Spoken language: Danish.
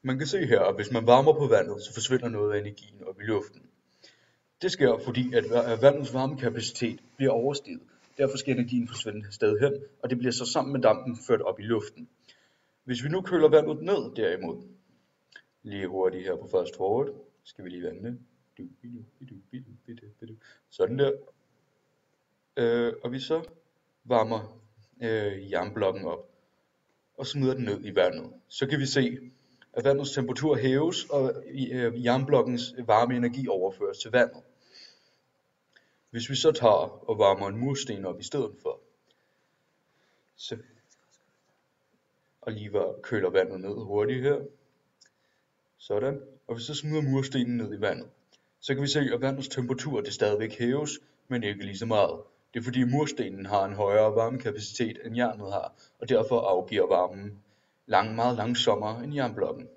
Man kan se her, at hvis man varmer på vandet, så forsvinder noget af energien op i luften. Det sker, fordi at vandets varmekapacitet bliver oversteget. Derfor skal energien forsvinde et sted hen, og det bliver så sammen med dampen ført op i luften. Hvis vi nu køler vandet ned derimod, lige hurtigt her på fast forward, skal vi lige vende. Sådan der. Og vi så varmer jernblokken op og smider den ned i vandet, så kan vi se, at vandets temperatur hæves, og jernblokkens varmeenergi overføres til vandet. Hvis vi så tager og varmer en mursten op i stedet for, så og lige køler vandet ned hurtigt her, sådan, og hvis så smider murstenen ned i vandet, så kan vi se, at vandets temperatur det stadigvæk hæves, men ikke lige så meget. Det er fordi murstenen har en højere varmekapacitet end jernet har, og derfor afgiver varmen meget langsommere end jernblokken.